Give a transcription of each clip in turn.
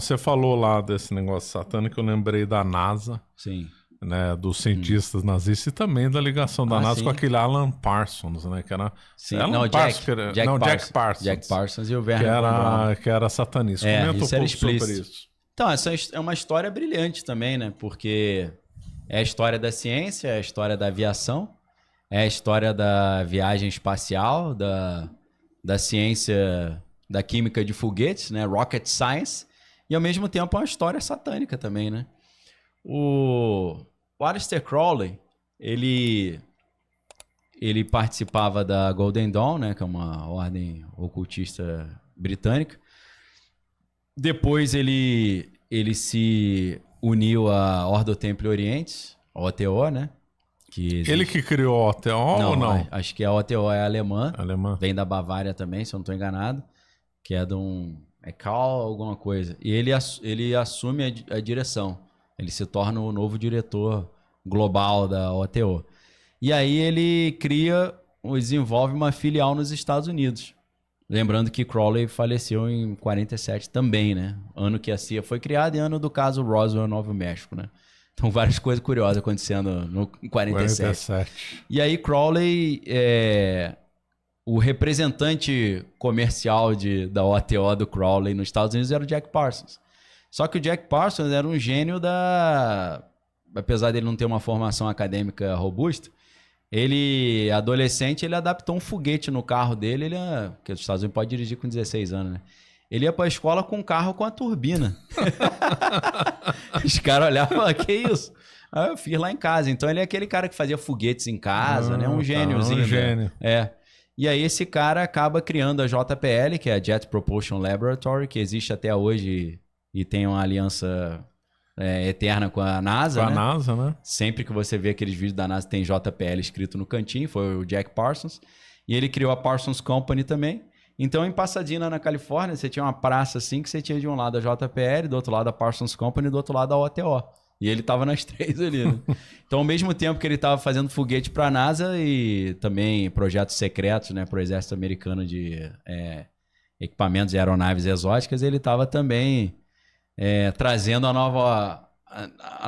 você falou lá desse negócio satânico, eu lembrei da NASA. Sim. Né, dos cientistas nazistas e também da ligação da NASA com aquele Alan Parsons, né, que era... Sim. Alan Parsons, Jack Parsons. Jack Parsons e o Werner von Braun. Que era satanista. Comenta um pouco sobre isso. Então, essa é uma história brilhante também, né, porque é a história da ciência, é a história da aviação, é a história da viagem espacial, da ciência, da química de foguetes, né, rocket science, e ao mesmo tempo é uma história satânica também, né. O Aleister Crowley, ele participava da Golden Dawn, né, que é uma ordem ocultista britânica. Depois ele se uniu à Ordo Templi Orientis, a OTO, né? Ele que criou a OTO ou não? Acho que a OTO é alemã. Vem da Bavária também, se eu não estou enganado. Que é de um... É Karl alguma coisa. E ele assume a direção. Ele se torna o novo diretor global da OTO. E aí ele desenvolve uma filial nos Estados Unidos. Lembrando que Crowley faleceu em 47 também, né? Ano que a CIA foi criada e ano do caso Roswell, Novo México, né? Então várias coisas curiosas acontecendo em 47. E aí Crowley, o representante comercial da OTO do Crowley nos Estados Unidos era o Jack Parsons. Só que o Jack Parsons era um gênio apesar dele não ter uma formação acadêmica robusta, ele, adolescente, ele adaptou um foguete no carro dele, porque os Estados Unidos pode dirigir com 16 anos, né? Ele ia pra escola com um carro com a turbina. Os caras olhavam e falavam, que isso? Aí eu fiz lá em casa. Então ele é aquele cara que fazia foguetes em casa, né? Um gêniozinho. Um gênio. E aí esse cara acaba criando a JPL, que é a Jet Propulsion Laboratory, que existe até hoje e tem uma aliança eterna com a NASA, Com a NASA, né? Sempre que você vê aqueles vídeos da NASA tem JPL escrito no cantinho, foi o Jack Parsons. E ele criou a Parsons Company também. Então, em Pasadena, na Califórnia, você tinha uma praça assim que você tinha de um lado a JPL, do outro lado a Parsons Company, do outro lado a OTO. E ele estava nas três ali, né? Então, ao mesmo tempo que ele estava fazendo foguete para a NASA e também projetos secretos, né, para o exército americano de equipamentos e aeronaves exóticas, ele estava também trazendo a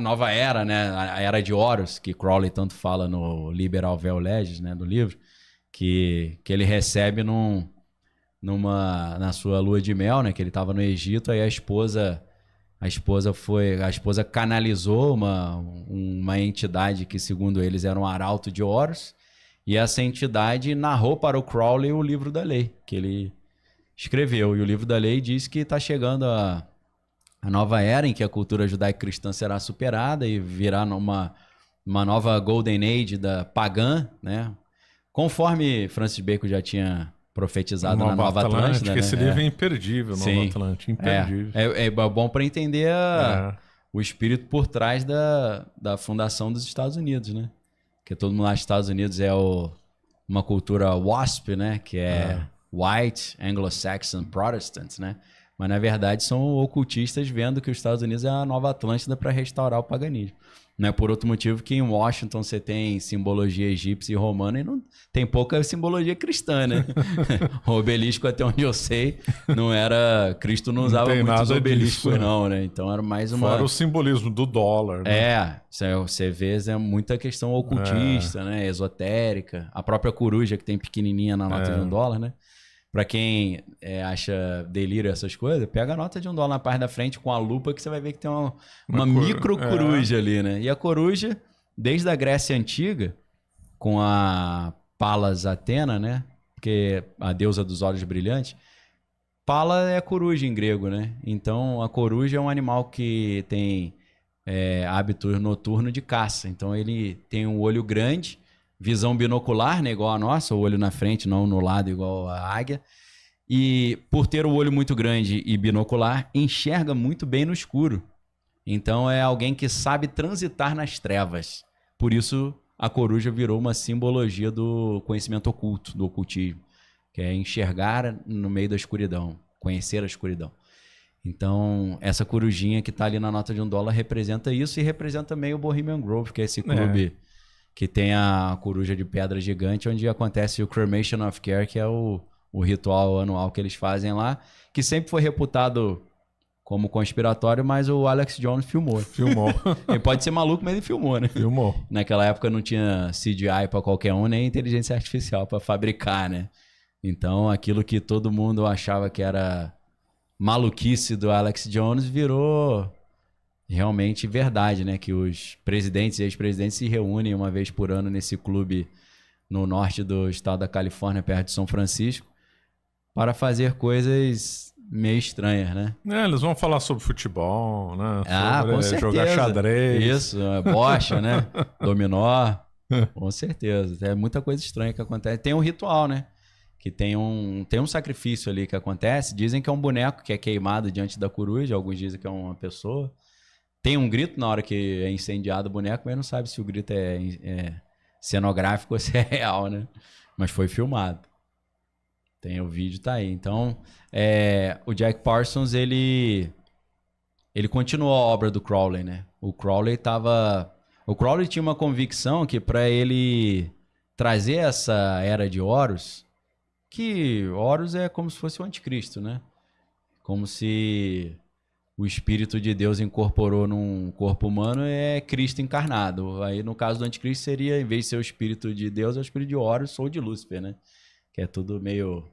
nova era, né, a era de Horus, que Crowley tanto fala no Liberal Vel Legis, né, do livro, que ele recebe na sua lua de mel, né, que ele estava no Egito, aí a esposa canalizou uma entidade que, segundo eles, era um arauto de Horus, e essa entidade narrou para o Crowley o livro da lei, que ele escreveu. E o livro da lei diz que está chegando a nova era em que a cultura judaico-cristã será superada e virá uma nova Golden Age da pagã, né? Conforme Francis Bacon já tinha profetizado na Nova Atlântida, né? Esse livro é imperdível, Nova Atlântida, imperdível. É bom para entender o espírito por trás da fundação dos Estados Unidos, né? Porque todo mundo acha que os Estados Unidos é uma cultura WASP, né? Que é White, Anglo-Saxon, Protestant, né? Mas, na verdade, são ocultistas vendo que os Estados Unidos é a Nova Atlântida para restaurar o paganismo. Não é por outro motivo que em Washington você tem simbologia egípcia e romana e não tem pouca simbologia cristã, né? O obelisco, até onde eu sei, não era... Cristo não usava muitos obeliscos, não, né? Então era mais uma... Fora o simbolismo do dólar, né? Você vê, muita questão ocultista, né? Esotérica. A própria coruja que tem pequenininha na nota de $1, né? Pra quem acha delírio essas coisas, pega a nota de $1 na parte da frente com a lupa que você vai ver que tem uma micro coruja ali, né? E a coruja, desde a Grécia Antiga, com a Palas Atena, né? Porque a deusa dos olhos brilhantes, Pala é coruja em grego, né? Então a coruja é um animal que tem hábito noturno de caça. Então ele tem um olho grande, visão binocular, né, igual a nossa, o olho na frente, não no lado, igual a águia. E por ter o olho muito grande e binocular, enxerga muito bem no escuro. Então é alguém que sabe transitar nas trevas. Por isso a coruja virou uma simbologia do conhecimento oculto, do ocultismo, que é enxergar no meio da escuridão, conhecer a escuridão. Então essa corujinha que está ali na nota de $1 representa isso e representa também o Bohemian Grove, que é esse clube... que tem a coruja de pedra gigante, onde acontece o Cremation of Care, que é o ritual anual que eles fazem lá, que sempre foi reputado como conspiratório, mas o Alex Jones filmou. Ele pode ser maluco, mas ele filmou, né? Filmou. Naquela época não tinha CGI para qualquer um, nem inteligência artificial para fabricar, né? Então, aquilo que todo mundo achava que era maluquice do Alex Jones virou realmente verdade, né? Que os presidentes e ex-presidentes se reúnem uma vez por ano nesse clube no norte do estado da Califórnia, perto de São Francisco, para fazer coisas meio estranhas, né? Eles vão falar sobre futebol, né? Sobre com certeza. Jogar xadrez. Isso, bocha, né? Dominó. Com certeza. É muita coisa estranha que acontece. Tem um ritual, né? Que tem um sacrifício ali que acontece. Dizem que é um boneco que é queimado diante da coruja. Alguns dizem que é uma pessoa. Tem um grito na hora que é incendiado o boneco, mas não sabe se o grito é cenográfico ou se é real, né? Mas foi filmado. Tem o vídeo, tá aí. Então, o Jack Parsons, ele continuou a obra do Crowley, né? O Crowley tinha uma convicção que para ele trazer essa era de Horus, que Horus é como se fosse o anticristo, né? Como se o Espírito de Deus incorporou num corpo humano é Cristo encarnado. Aí, no caso do anticristo, seria, em vez de ser o Espírito de Deus, é o Espírito de Horus ou de Lúcifer, né? Que é tudo meio...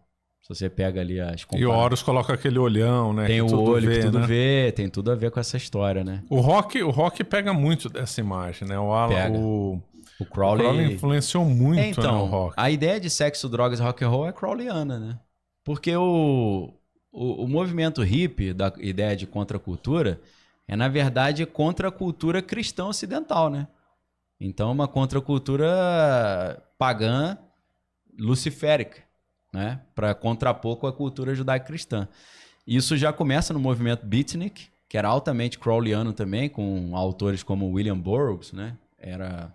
Se você pega ali as comparações. E o Horus coloca aquele olhão, né? Tem o olho que tudo vê, tem tudo a ver com essa história, né? O rock pega muito dessa imagem, né? O Crowley influenciou muito, então, né, o rock. A ideia de sexo, drogas e rock and roll é crowleyana, né? Porque o movimento hippie, da ideia de contracultura, é, na verdade, contra a cultura cristã ocidental, né? Então, uma contracultura pagã luciférica, né? Para contrapor com a cultura judaico-cristã. Isso já começa no movimento beatnik, que era altamente crowleyano também, com autores como William Burroughs, né? Era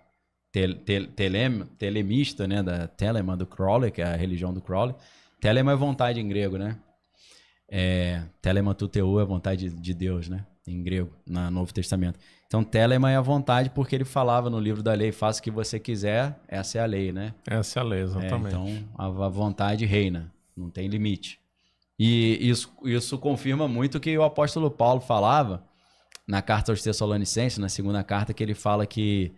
telemista, né? Da Telema do Crowley, que é a religião do Crowley. Telema é vontade em grego, né? Telema tuteu é vontade de Deus, né? Em grego, no Novo Testamento. Então, telema é a vontade porque ele falava no livro da lei, faça o que você quiser, essa é a lei, né? Essa é a lei, exatamente. Então, a vontade reina, não tem limite. E isso confirma muito o que o apóstolo Paulo falava na carta aos Tessalonicenses, na segunda carta, que ele fala que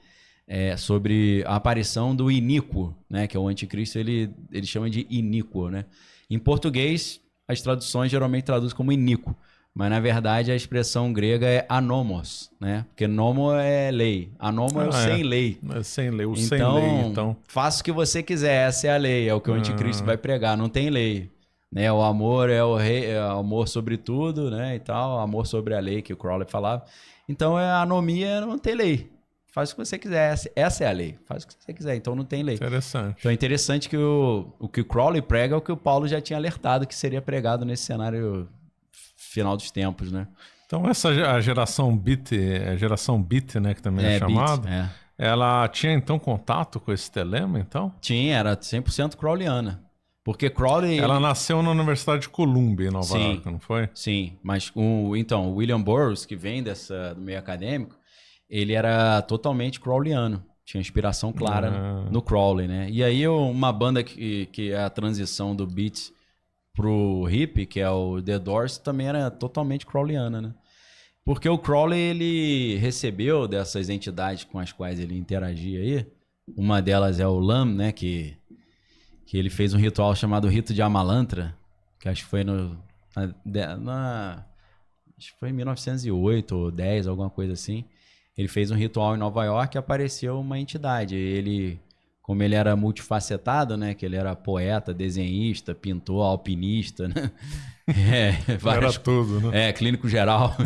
sobre a aparição do iníquo, né? Que é o anticristo, ele chama de iníquo, né? Em português, as traduções geralmente traduzem como iníquo, mas na verdade a expressão grega é anomos, né? Porque nomo é lei, anomo é o sem lei. É sem lei, o então, sem lei, então. Faça o que você quiser, essa é a lei, é o que o anticristo vai pregar, não tem lei. Né? O amor é o rei, é o amor sobre tudo, né? E tal, amor sobre a lei que o Crowley falava. Então a anomia não tem lei. Faz o que você quiser, essa é a lei. Faz o que você quiser, então não tem lei. Interessante. Então é interessante que o que o Crowley prega é o que o Paulo já tinha alertado que seria pregado nesse cenário final dos tempos, né? Então a geração beat, né, que também é chamado, ela tinha então contato com esse telema, então? Tinha, era 100% crowleyana. Porque Crowley... Ela nasceu na Universidade de Columbia, em Nova York, não foi? Sim, mas o William Burroughs, que vem do meio acadêmico, ele era totalmente crowleyano. Tinha inspiração clara no Crowley, né? E aí uma banda que é a transição do beat pro hip, que é o The Doors, também era totalmente crowleyana, né? Porque o Crowley, ele recebeu dessas entidades com as quais ele interagia aí, uma delas é o Lam, né? Que ele fez um ritual chamado Rito de Amalantra, que acho que foi acho que foi em 1908 ou 10, alguma coisa assim. Ele fez um ritual em Nova York e apareceu uma entidade. Ele, como ele era multifacetado, né? Que ele era poeta, desenhista, pintor, alpinista, né? Era tudo, né? Clínico geral.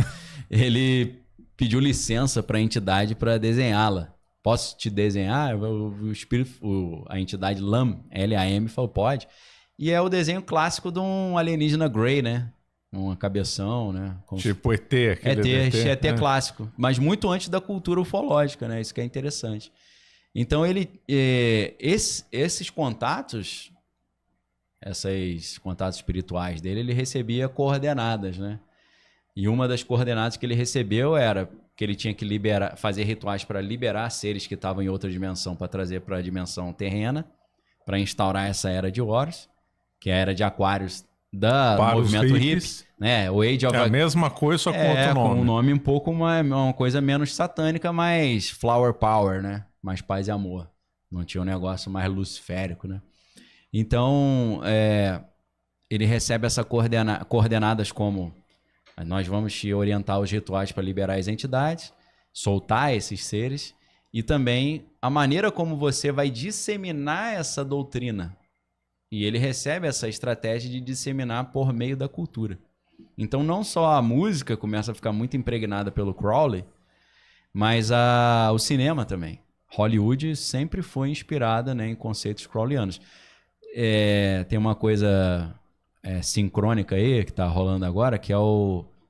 Ele pediu licença para a entidade para desenhá-la. Posso te desenhar? O espírito, a entidade LAM, L-A-M, falou, pode. E é o desenho clássico de um alienígena Grey, né? Uma cabeção, né? Tipo ET, aquele ET clássico. Mas muito antes da cultura ufológica, né? Isso que é interessante. Então, esses contatos, esses contatos espirituais dele, ele recebia coordenadas, né? E uma das coordenadas que ele recebeu era que ele tinha que fazer rituais para liberar seres que estavam em outra dimensão para trazer para a dimensão terrena, para instaurar essa era de Horus, que é a era de Aquários do movimento hippie, né? O Age of... É a mesma coisa, só com outro nome. Com um nome um pouco uma coisa menos satânica, mais flower power, né? Mais paz e amor. Não tinha um negócio mais luciférico, né? Então, ele recebe essa coordenadas como nós vamos te orientar os rituais para liberar as entidades, soltar esses seres, e também a maneira como você vai disseminar essa doutrina. E ele recebe essa estratégia de disseminar por meio da cultura. Então, não só a música começa a ficar muito impregnada pelo Crowley, mas o cinema também. Hollywood sempre foi inspirada, né, em conceitos crowleyanos. Tem uma coisa sincrônica aí que tá rolando agora, que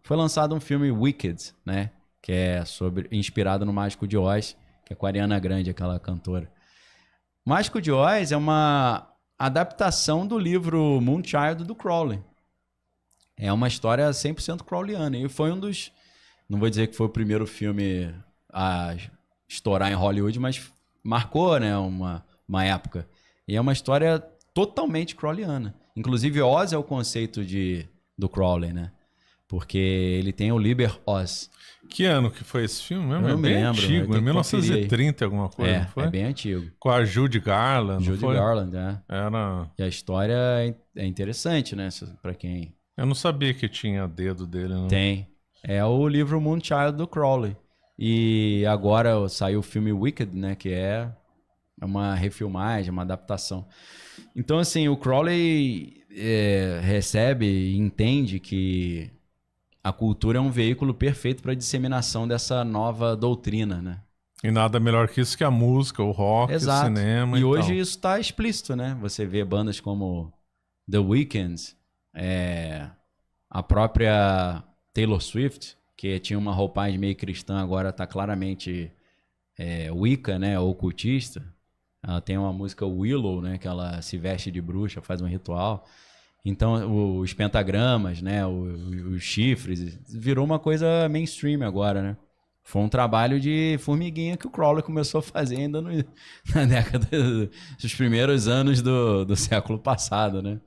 foi lançado um filme Wicked, né, que é inspirado no Mágico de Oz, que é com a Ariana Grande, aquela cantora. Mágico de Oz é uma adaptação do livro Moonchild do Crowley. É uma história 100% crowleyana. E foi um dos... Não vou dizer que foi o primeiro filme a estourar em Hollywood, mas marcou, né, uma época. E é uma história totalmente crowleyana. Inclusive, Oz é o conceito do Crowley, né? Porque ele tem o Liber Oz. Que ano que foi esse filme mesmo? Eu bem lembro, antigo, em 1930 alguma coisa, não foi? É bem antigo. Com a Judy Garland, Judy Garland, Era... E a história é interessante, né? Pra quem... Eu não sabia que tinha dedo dele. Não. Tem. É o livro Moonchild do Crowley. E agora saiu o filme Wicked, né? Que é uma refilmagem, uma adaptação. Então, assim, o Crowley recebe e entende que a cultura é um veículo perfeito para a disseminação dessa nova doutrina, né? E nada melhor que isso que a música, o rock, Exato. o cinema. E hoje isso está explícito, né? Você vê bandas como The Weeknd, a própria Taylor Swift, que tinha uma roupagem meio cristã, agora está claramente Wicca, né? Ocultista. Ela tem uma música Willow, né? Que ela se veste de bruxa, faz um ritual. Então, os pentagramas, né? Os chifres, virou uma coisa mainstream agora, né? Foi um trabalho de formiguinha que o Crowley começou a fazer ainda na década dos primeiros anos do século passado, né?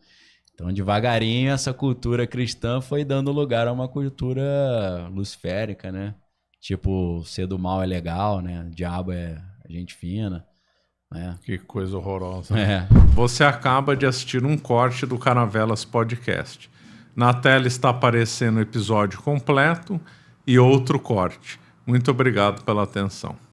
Então, devagarinho, essa cultura cristã foi dando lugar a uma cultura luciférica, né? Tipo, ser do mal é legal, né? O diabo é gente fina. Que coisa horrorosa. Você acaba de assistir um corte do Caravelas Podcast. Na tela está aparecendo o episódio completo e outro corte. Muito obrigado pela atenção.